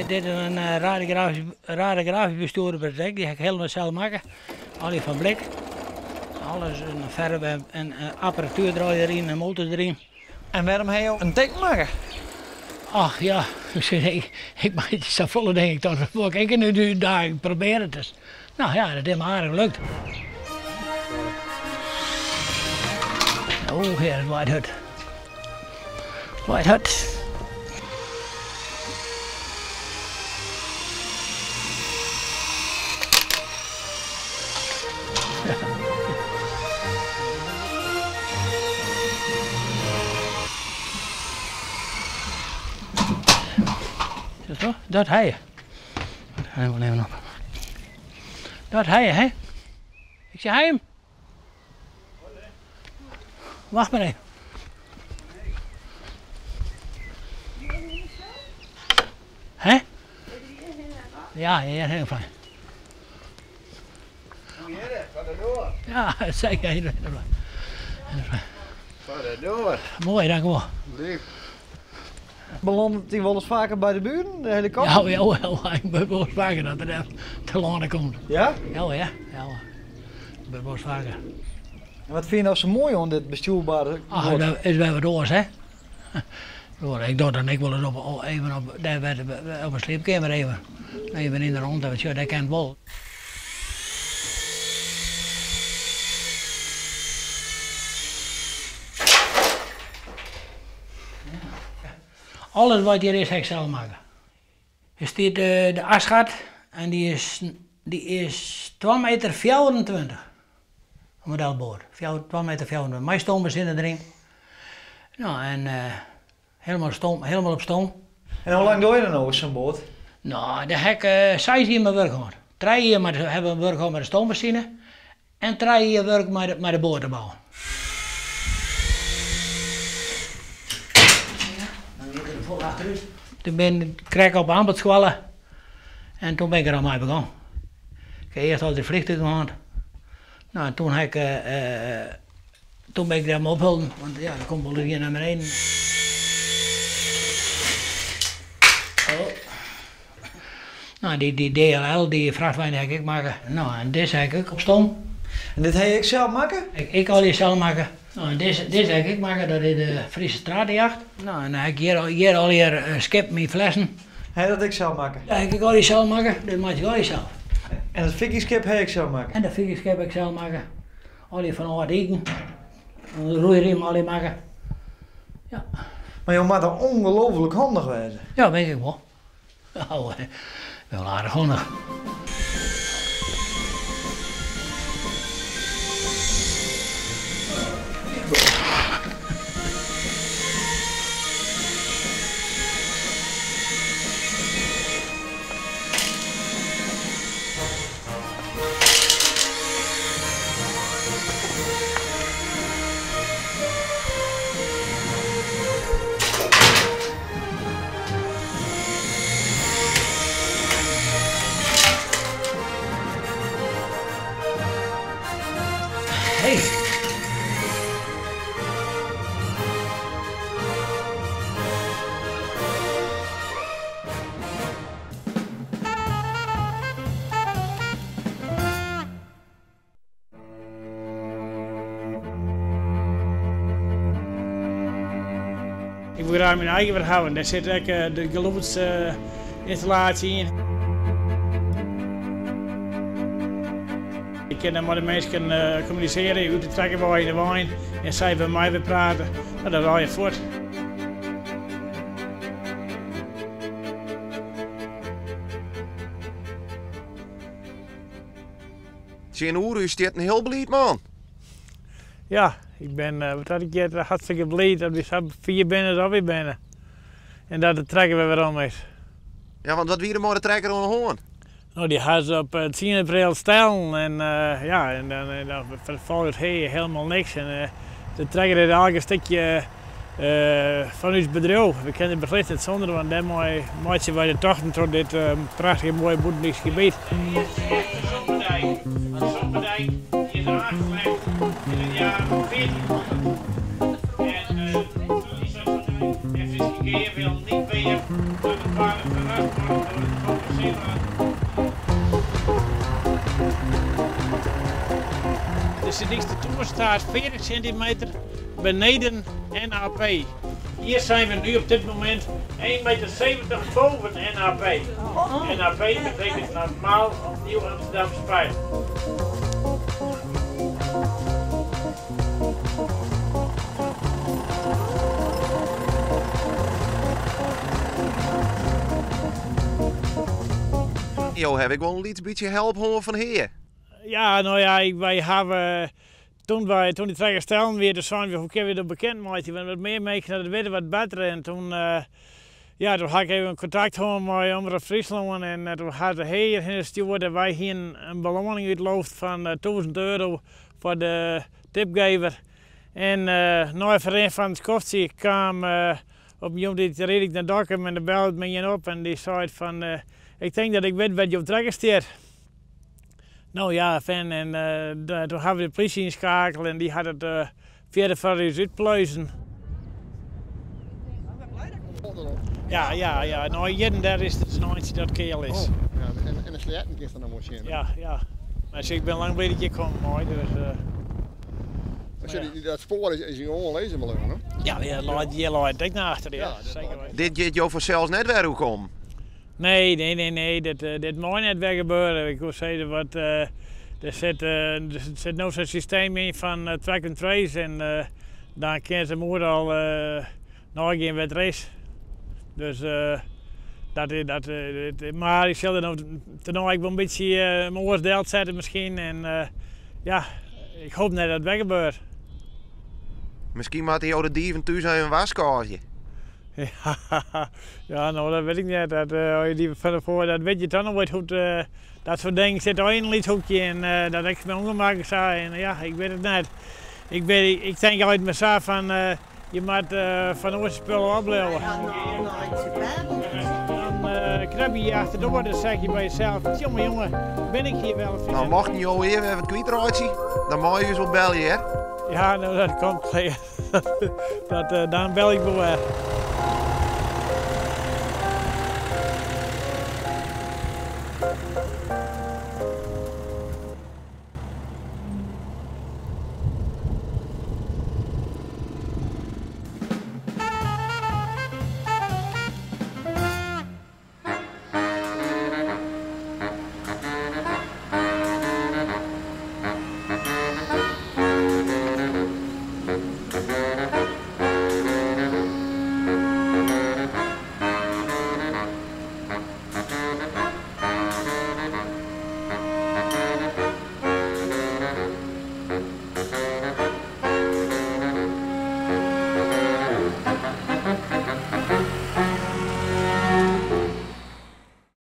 Dit is een radiografisch bestuurder project, die heb ik helemaal zelf maken. Alles van blik. Alles, een verf en apparatuur erin, een motor erin. En waarom heb je een teken maken? Ach ja, ik maak het zo volle denk ik toch. Ik nu daar proberen het eens. Nou ja, dat is me aardig gelukt. Oh, hier is White Hut. White Hut. Zo, dat hij je. Dat ga ik wel even op. Dat hij je, hè? Ik zeg hij hem. Wacht maar even. Hè? Ja, heel fijn. Ja, zeker. Heel fijn. Mooi, dank u wel. Belandt hij wel eens vaker bij de buren, de helikopter? Ja, ik ben wel eens vaker dat er te landen komt. Ja? Ja, ik ben wel eens vaker. En wat vind je nou zo mooi aan dit bestuurbare? Ach, dat is wel wat oors, hè? Ik dacht dan ik wel eens op een sleepkamer even in de rond, dat kent wel. Alles wat hier is, heb ik zelf maken. Hier staat de asgat en die is 2,24 meter. Een modelboot, 2,24 meter. Mijn stoombenzin erin. Nou, en helemaal op stoom. En hoe lang doe je dan over zo'n boot? Nou, daar heb ik 6 jaar mijn werk gehad. 3 jaar hebben we werk gehad met de stoombenzine en 3 jaar werk met de boot te bouwen. Toen kreeg ik op aanbodschwallen en toen ben ik er al mee begonnen. Ik heb eerst al de vliegtuig gehad. Nou, toen ben ik daar maar ophouden, want ja, dan komt wel hier naar beneden. Oh. Nou, die DLL, die vrachtwagen heb ik maken. Nou, en deze heb ik op stoom. En dit heb je zelf maken? Ik al die zelf maken. Nou, en deze heb ik maken, dat is de Friese stratenjacht. Nou, en dan heb ik hier al skip met flessen. Heb je dat ik zelf maken? Ja, heb ik al die zelf maken, dit maak ik al die zelf. En het fikkieskip heb ik zelf maken? En de fikkieskip heb ik zelf maken. Al die van Oud Eken. De roeiriem al die maken. Ja. Maar je moet dan ongelooflijk handig wezen. Ja, weet ik wel. Nou, wel aardig handig. Hey. Ik wil daar mijn eigen verhouden. Daar zit ook de geluidsinstallatie in. Ik kan met de mensen communiceren uit de trekkenbouw in de wijn en zij bij mij weer praten. Nou, dat raai je voort. Zijn oer, u staat een heel blij man. Ja, ik ben hartstikke blij dat we 4 binnen dat we binnen. En dat de trekker we weer om is. Ja, want wat wie er maar de trekker aan de hoorn? Nou, die gaat ze op 10 april stellen en ja, en dan vervolgens helemaal niks. En de trekker is elke stukje van ons bedrijf. We kunnen beslist het zonder, want dan maakt je bij de tochten door dit prachtige mooie boerderlijk gebied. Hier is de Zommerdijk. De Zommerdijk is aangelegd in het jaar 1400. En toen die Zommerdijk heeft gegeven wil niet meer door de paarden verrast worden. Dus de dikste toer staat 40 centimeter beneden NAP. Hier zijn we nu op dit moment 1,70 meter boven NAP. NAP betekent normaal of Nieuw Amsterdam Spijk. Jo, heb ik wel een beetje help hoor van hier. Ja, nou ja, wij hebben toen die trekker stellen weer, dus zijn we hoe kunnen we dat bekend maken, we wat meer mee dat het weer wat beter en toen toen had ik even contact gehad met Omroep Friesland en toen hadden hij in de stuur dat wij hier een beloning uitloofd van €1000 voor de tipgever. En na een van de koftie kwam op een die reed ik naar Dokkum en de belde me op en die zei van ik denk dat ik weet wat je op trekker steert. Nou ja, fan, en toen hebben we de politie inschakeld en die had het verder voor ons uitpluizen. Ja, nou jeden daar is het nooit dat keel is. Oh, ja, en de slechten is er nog misschien. Ja. Maar ik ben lang blij dat je komt, mooi, dus... Dat spoor is gewoon onleesbaar, hè? Ja, je laat dik naar achter, ja, zeker weten. Dit gaat jou vanzelfs net weer hoe komen. Nee, dit moet net weer gebeuren. Ik wil zeggen, er zit nou zo'n systeem in van track and trace en dan kan ze moeder al nagaan wat er is. Dus maar ik zal er nou wel een beetje mijn oordeel zetten misschien en ik hoop net dat het weer gebeurt. Misschien maakt hij jou de dieven thuis aan een waskaartje. Ja, nou dat weet ik niet. Dat weet je dan nog wat goed. Dat soort dingen zit er in een liedhoekje en dat ik me ongemakkelijk zei. En ja, ik weet het net. Ik denk altijd mezelf van je moet van onze spullen opblijven. Dan knap je je achterdoor, dan zeg je bij jezelf, jongen, ben ik hier wel? Nou, mocht je jou even wat kwijtraadje, dan mag je eens wel bellen, hè? Ja, nou dat komt. Dan bel ik wel.